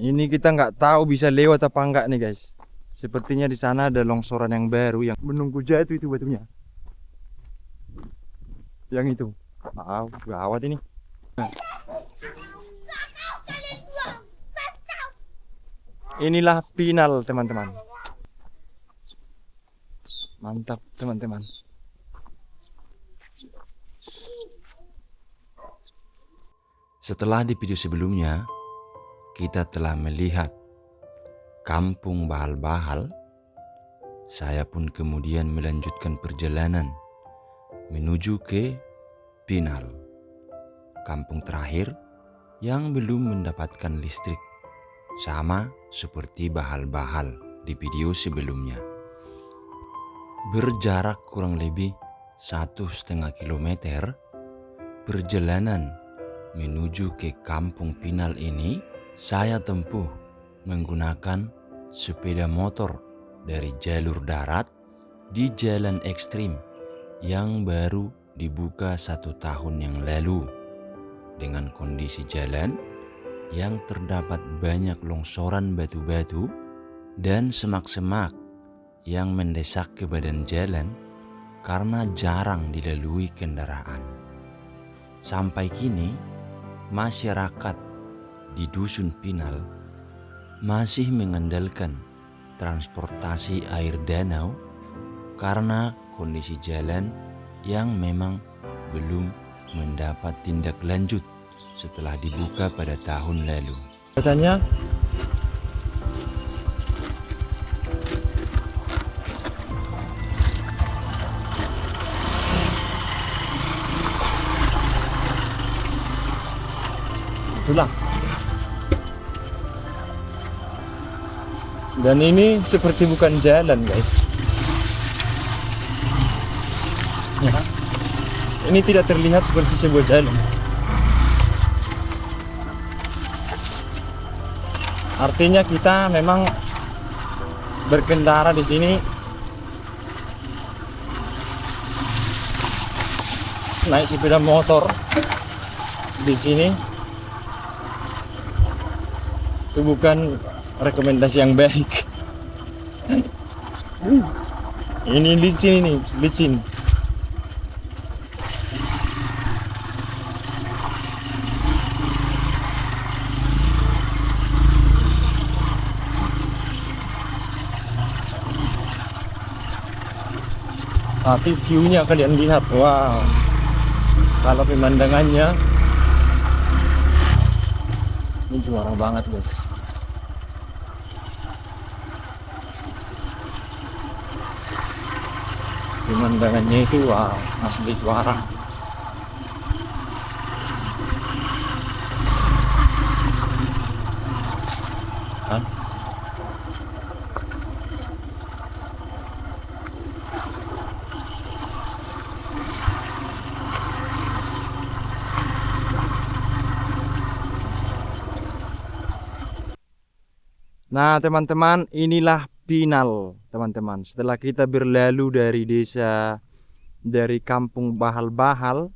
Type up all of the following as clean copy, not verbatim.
Ini kita nggak tahu bisa lewat apa enggak nih guys. Sepertinya di sana ada longsoran yang baru yang menunggu jatuh itu batunya. Yang itu. Gawat ini. Inilah final teman-teman. Mantap teman-teman. Setelah di video sebelumnya, kita telah melihat kampung Bahal-Bahal. Saya pun kemudian melanjutkan perjalanan menuju ke Pinal, kampung terakhir yang belum mendapatkan listrik, sama seperti Bahal-Bahal di video sebelumnya. Berjarak kurang lebih 1,5 kilometer, perjalanan menuju ke kampung Pinal ini saya tempuh menggunakan sepeda motor dari jalur darat di jalan ekstrim yang baru dibuka 1 tahun yang lalu, dengan kondisi jalan yang terdapat banyak longsoran batu-batu dan semak-semak yang mendesak ke badan jalan karena jarang dilalui kendaraan. Sampai kini, masyarakat di Dusun Pinal masih mengandalkan transportasi air danau karena kondisi jalan yang memang belum mendapat tindak lanjut setelah dibuka pada tahun lalu. Katanya itulah. Dan ini seperti bukan jalan guys. Ya. Ini tidak terlihat seperti sebuah jalan. Artinya kita memang berkendara di sini naik sepeda motor di sini itu bukan rekomendasi yang baik. Ini licin, ini licin. Tapi view-nya kalian lihat, wow. Kalau pemandangannya ini juara banget guys. Pemandangannya itu wow, asli juara. Kan? Nah teman-teman, inilah Pinal teman-teman. Setelah kita berlalu dari dari kampung Bahal-Bahal,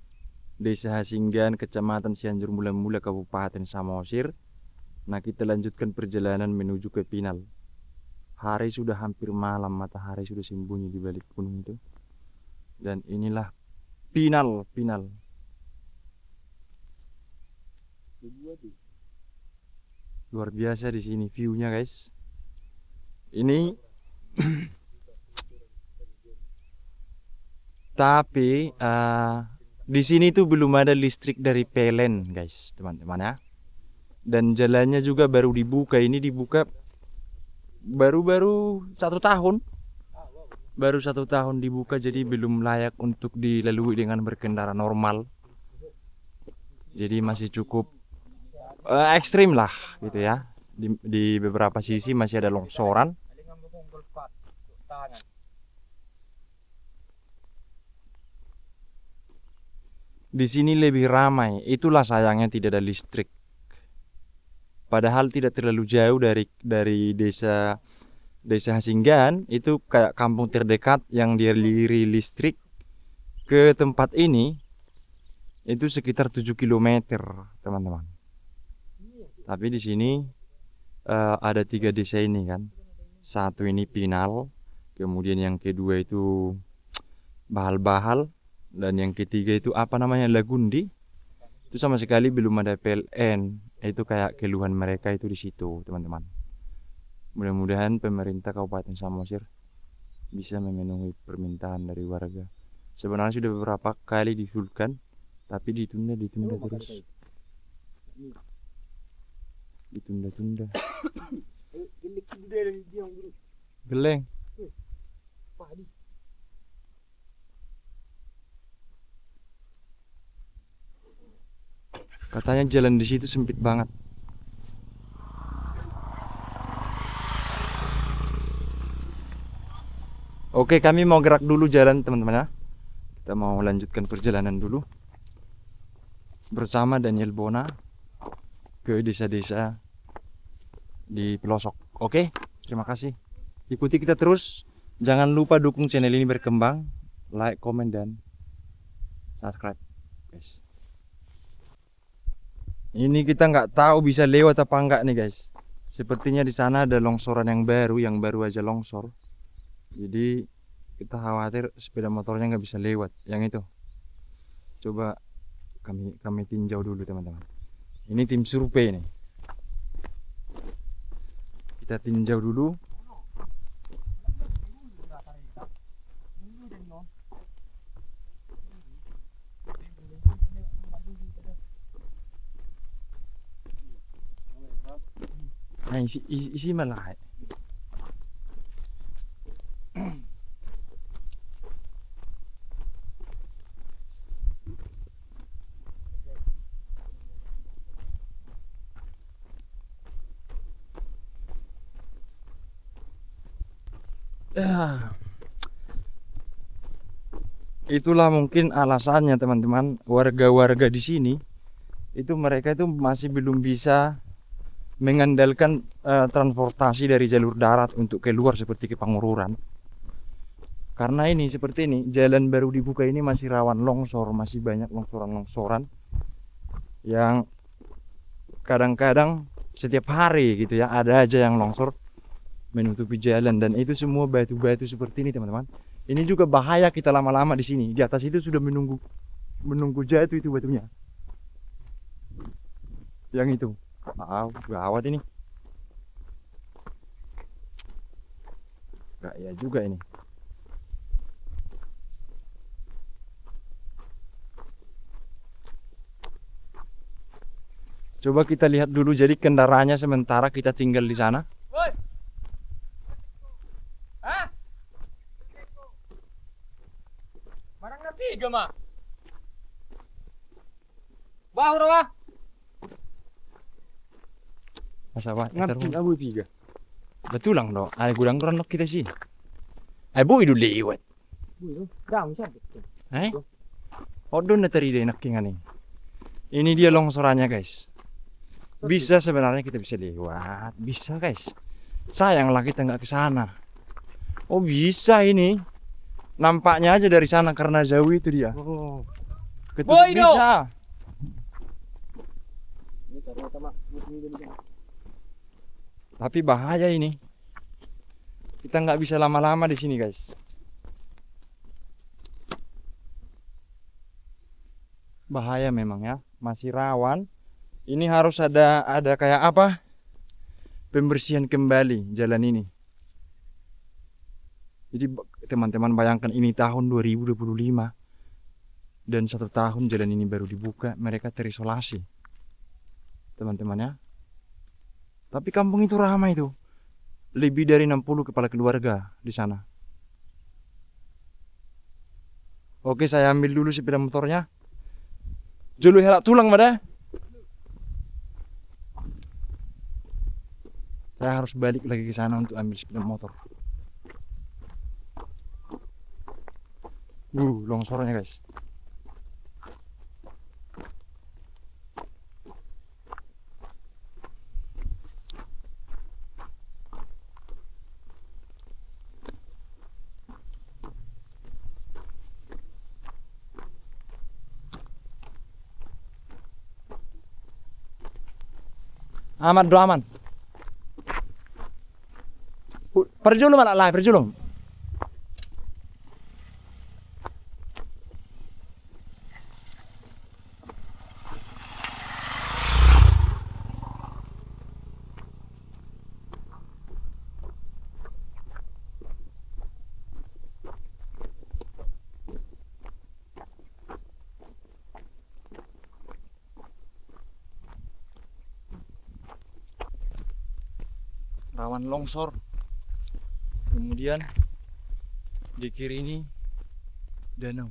Desa Hasinggan, Kecamatan Cianjur Mula-Mula, Kabupaten Samosir. Nah kita lanjutkan perjalanan menuju ke Pinal. Hari sudah hampir malam, matahari sudah sembunyi di balik gunung itu. Dan inilah Pinal. Luar biasa di sini view-nya guys. Ini tapi di sini tuh belum ada listrik dari PLN guys, teman-teman ya. Dan jalannya juga baru dibuka. Ini dibuka baru 1 tahun. Baru 1 tahun dibuka, jadi belum layak untuk dilalui dengan berkendara normal. Jadi masih cukup ekstrim lah gitu ya. Di beberapa sisi masih ada longsoran. Di sini lebih ramai. Itulah sayangnya tidak ada listrik. Padahal tidak terlalu jauh dari desa Hasinggan, itu kayak kampung terdekat yang dialiri listrik ke tempat ini itu sekitar 7 kilometer, teman-teman. Tapi di sini ada 3 desa ini kan. Satu ini Pinal, kemudian yang kedua itu Bahal-Bahal, dan yang ketiga itu apa namanya, Lagundi. Itu sama sekali belum ada PLN. Itu kayak keluhan mereka itu di situ, teman-teman. Mudah-mudahan pemerintah Kabupaten Samosir bisa memenuhi permintaan dari warga. Sebenarnya sudah beberapa kali diusulkan, tapi ditunda terus. Ditunda-tunda. Geleng. Katanya jalan di situ sempit banget. Oke, kami mau gerak dulu jalan, teman-teman ya. Kita mau lanjutkan perjalanan dulu bersama Daniel Bona ke desa-desa di pelosok. Oke, terima kasih. Ikuti kita terus. Jangan lupa dukung channel ini berkembang, like, komen, dan subscribe, guys. Ini kita nggak tahu bisa lewat apa enggak nih, guys. Sepertinya di sana ada longsoran yang baru aja longsor. Jadi kita khawatir sepeda motornya nggak bisa lewat. Yang itu. Coba kami tinjau dulu, teman-teman. Ini tim survei nih. Kita tinjau dulu. Nah, isi malah. Itulah mungkin alasannya, teman-teman. Warga-warga di sini itu mereka itu masih belum bisa mengandalkan transportasi dari jalur darat untuk keluar seperti ke Pangururan. Karena ini seperti ini, jalan baru dibuka ini masih rawan longsor, masih banyak longsoran-longsoran yang kadang-kadang setiap hari gitu ya, ada aja yang longsor menutupi jalan, dan itu semua batu-batu seperti ini, teman-teman. Ini juga bahaya kita lama-lama di sini. Di atas itu sudah menunggu jatuh itu batunya. Yang itu. Gawat ini. Gak ya juga ini. Coba kita lihat dulu jadi kendaraannya sementara kita tinggal di sana. Hah? Barang na tiga ma. Bahur wa. Masa Pak? Ngerti abu tiga. Betul lang do. Ay gudang-gudang nok kita sih. Ay boy do liwat. Dam siapa? Eh? Odon na tari deh nakingan nih. Ini dia longsorannya, guys. Bisa sebenarnya kita bisa lewat, bisa, guys. Sayanglah kita nggak ke sana. Oh bisa ini. Nampaknya aja dari sana karena jauh itu dia. Oh. Ketutup Boy, do. bisa. Tapi bahaya ini. Kita nggak bisa lama-lama di sini, guys. Bahaya memang ya, masih rawan. Ini harus ada kayak apa? Pembersihan kembali jalan ini. Jadi teman-teman bayangkan ini tahun 2025 dan 1 tahun jalan ini baru dibuka, mereka terisolasi, teman-teman ya. Tapi kampung itu ramai itu, lebih dari 60 kepala keluarga di sana. Oke, saya ambil dulu sepeda motornya. Julu helak tulang mana? Saya harus balik lagi ke sana untuk ambil sepeda motor. Longsornya, guys. Aman, bro, aman. Perjulum anak lah, perjulum. Rawan longsor. Kemudian di kiri ini danau.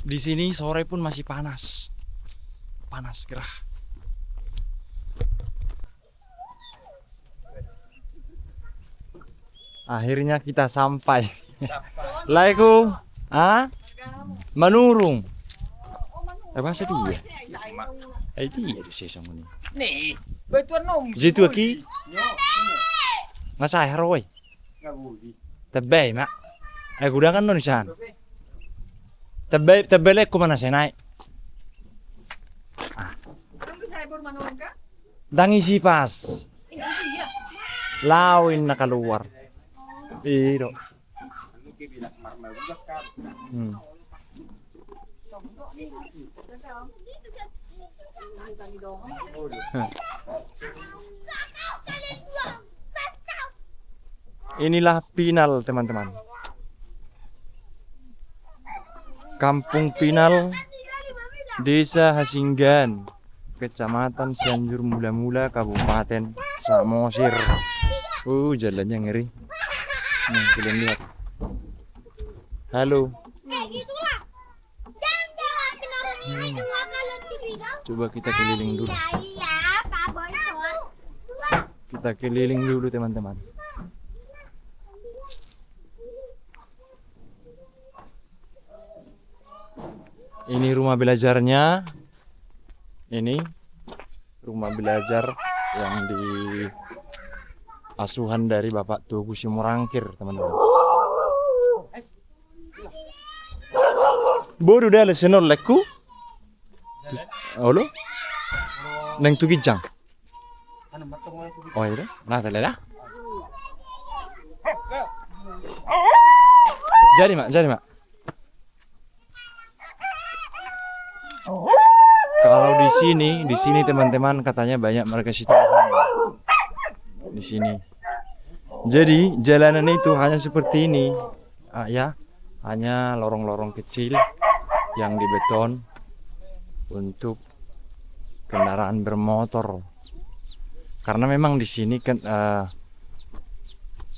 Di sini sore pun masih panas. Panas gerah. Akhirnya kita sampai. Assalamualaikum. Ah? Manurung. Apa sih dia? Dia di sesong ini. Nih, batuan nom. Situ aki. Ngasai haroy. Tebay mak. Gudang kan non san. Tebay lek ko mana saya naik. Dangi si pas. Lawin na keluar. Iro. Inilah Pinal, teman-teman. Kampung Pinal, Desa Hasinggan, Kecamatan Cianjur Mula-Mula, Kabupaten Samosir. Jalannya ngeri. Nih, kalian lihat. Halo. Coba kita keliling dulu. Kita keliling dulu, teman-teman. Ini rumah belajarnya. Ini rumah belajar yang di asuhan dari Bapak Tugu Simorangkir, teman-teman. Bodoh dah lesenol leku. Halo? Neng Tugijang. Oh iya, nah tadi dah. Jadi mak. Kalau di sini teman-teman katanya banyak mereka situ di sini. Jadi jalanan itu hanya seperti ini, ya, hanya lorong-lorong kecil yang dibeton untuk kendaraan bermotor. Karena memang di sini kan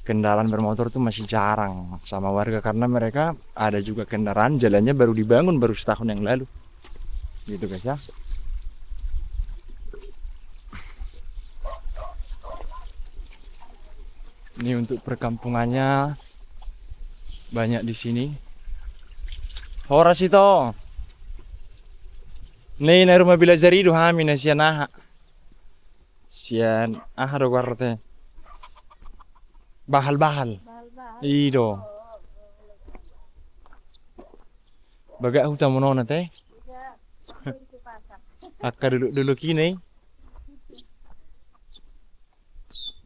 kendaraan bermotor itu masih jarang sama warga karena mereka ada juga kendaraan jalannya baru dibangun baru setahun yang lalu. Gitu guys ya. Ini untuk perkampungannya banyak di sini. Horas itu. Nih rumah belajar itu hamin sian do guarda. Bahal. Ido. Baga hutan monona teh. Akka dulu kini.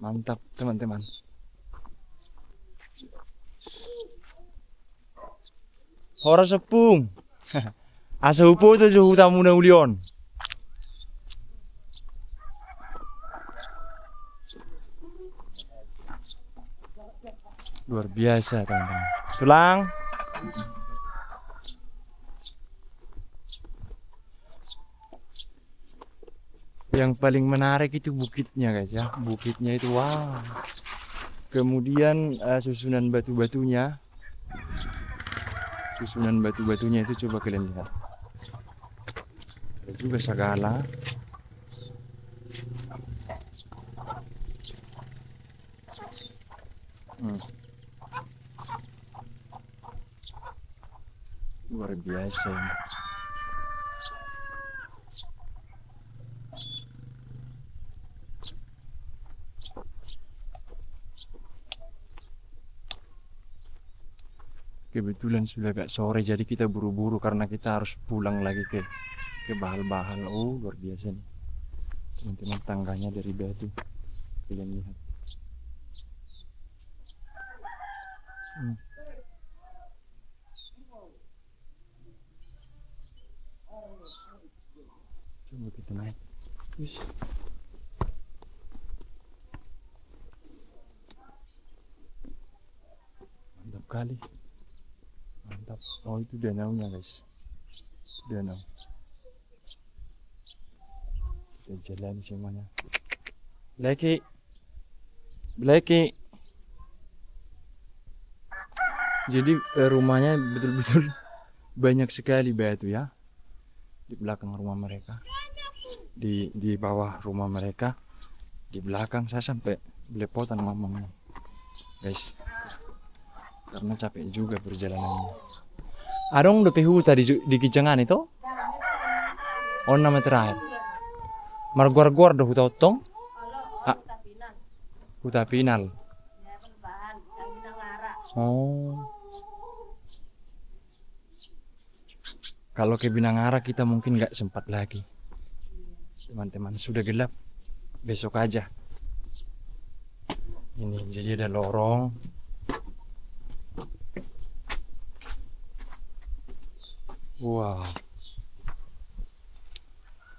Mantap teman-teman. Horas sepung. Asa upo itu hutan muna ulion. Luar biasa teman-teman. Tulang. Yang paling menarik itu bukitnya guys ya. Bukitnya itu wow. Kemudian susunan batu-batunya. Susunan batu-batunya itu coba kalian lihat. Ada juga segala. Luar biasa ini. Kebetulan sudah agak sore jadi kita buru-buru karena kita harus pulang lagi ke Bahal-Bahal. Oh, luar biasa nih. Teman-teman, tangganya dari batu. Kalian lihat. Hmm. Coba kita naik. Wis. Mantap kali. Mantap. Oh, itu danaunya, guys. Danau. Kita jalan semuanya. Blacky. Blacky. Jadi rumahnya betul-betul banyak sekali batu ya. Di belakang rumah mereka. Di bawah rumah mereka. Di belakang saya sampai belepotan ngomongnya. Guys. Karena capek juga perjalanannya. Adong udah pehu tadi di Kijangan itu? Oh, nama terakhir. Marguar-guar dah hutotong. Huta Pinal. Oh. Kalau ke Binangara kita mungkin nggak sempat lagi. Teman-teman, sudah gelap. Besok aja. Ini jadi ada lorong. Wow.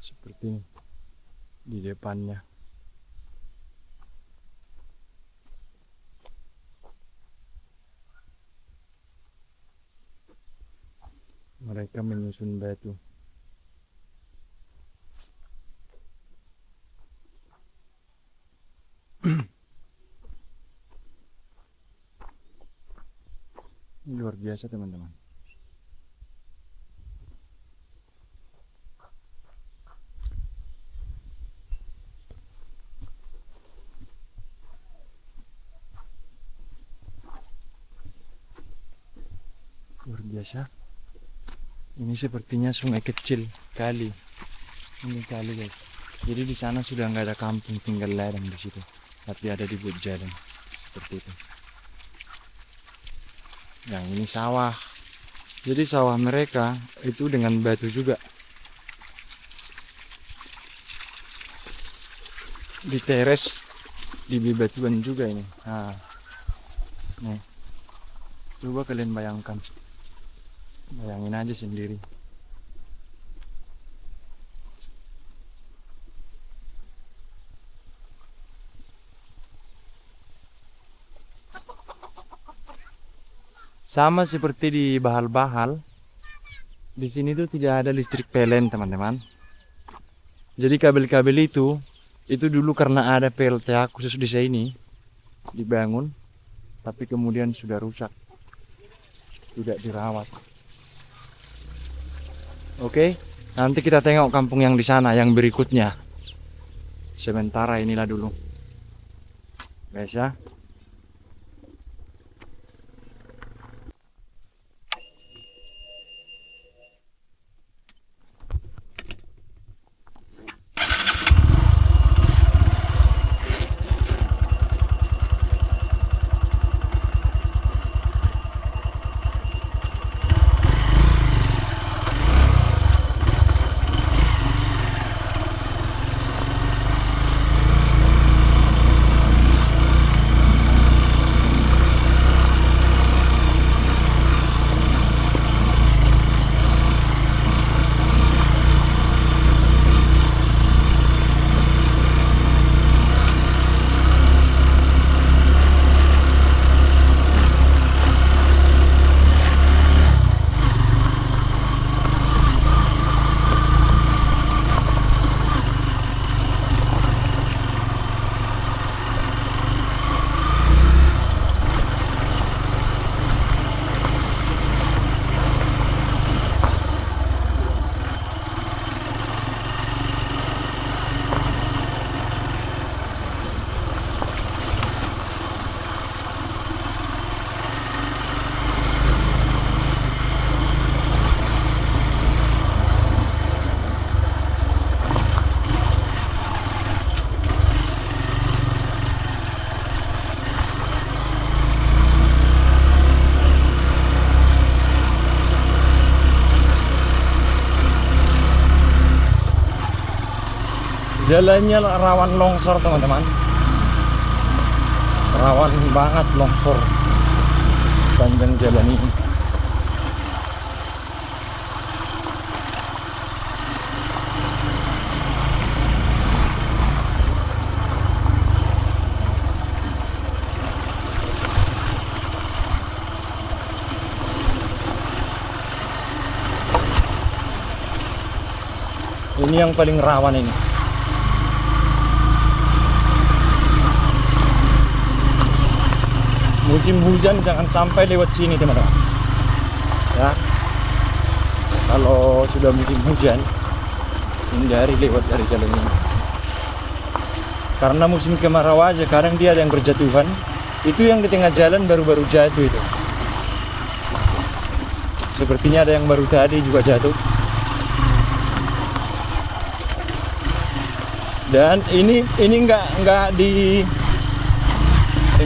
Seperti ini. Di depannya. Mereka menyusun batu. Ini luar biasa, teman-teman. Luar biasa. Ini sepertinya sungai kecil kali. Ini kali, guys. Jadi di sana sudah nggak ada kampung, tinggal ladang di situ. Tapi ada dibuat jalan seperti itu. Yang ini sawah. Jadi sawah mereka itu dengan batu juga. Diteres, dibebatuan juga ini. Nah, nih. Coba kalian bayangkan. Bayangin aja sendiri. Sama seperti di Bahal-Bahal. Di sini tuh tidak ada listrik PLN, teman-teman. Jadi kabel-kabel itu dulu karena ada PLTA khusus di sini dibangun, tapi kemudian sudah rusak. Tidak dirawat. Oke, nanti kita tengok kampung yang di sana, yang berikutnya. Sementara inilah dulu, guys ya. Jalannya rawan longsor teman-teman, rawan banget longsor sepanjang jalan ini. Ini yang paling rawan ini. Musim hujan jangan sampai lewat sini teman-teman. Ya. Kalau sudah musim hujan, hindari lewat dari jalan ini. Karena musim kemarau aja, kadang dia ada yang berjatuhan. Itu yang di tengah jalan baru-baru jatuh itu. Sepertinya ada yang baru tadi juga jatuh. Dan ini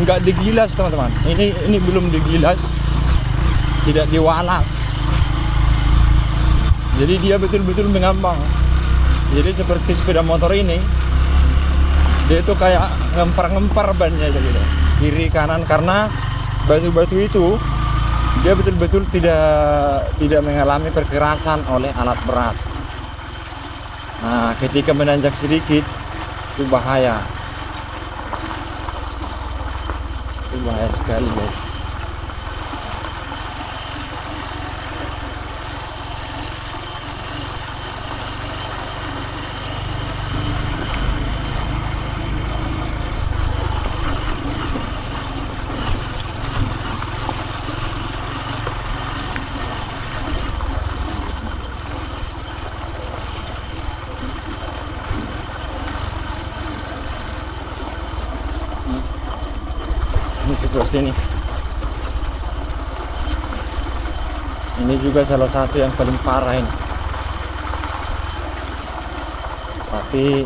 nggak digilas teman-teman. Ini belum digilas, tidak diwalas. Jadi dia betul-betul mengambang. Jadi seperti sepeda motor ini, dia itu kayak ngempar-ngempar bannya gitu, kiri kanan, karena batu-batu itu dia betul-betul tidak mengalami perkerasan oleh alat berat. Nah, ketika menanjak sedikit itu bahaya. Itu bahaya sekali, guys. Ini seperti ini. Ini juga salah satu yang paling parah ini. Tapi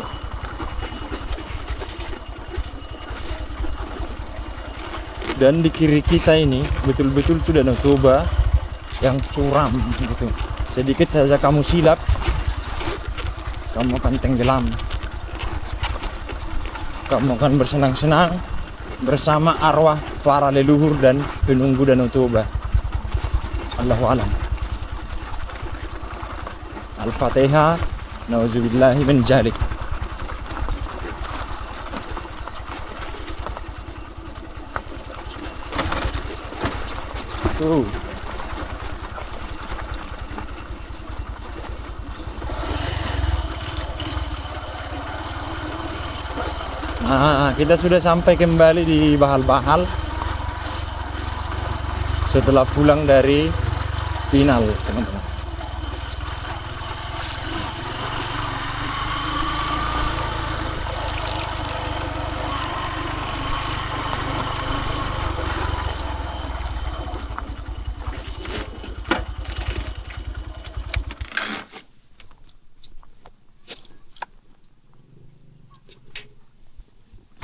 dan di kiri kita ini betul-betul itu Danau Toba yang curam gitu. Sedikit saja kamu silap, kamu akan tenggelam. Kamu akan bersenang-senang bersama arwah para leluhur dan penunggu Danau Toba. Allahu a'lam. Al-Fatihah. Nauzubillahi min dzalik. Tuh. Nah, kita sudah sampai kembali di Bahal-Bahal setelah pulang dari Pinal, teman-teman.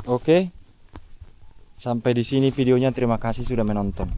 Oke, sampai di sini videonya. Terima kasih sudah menonton.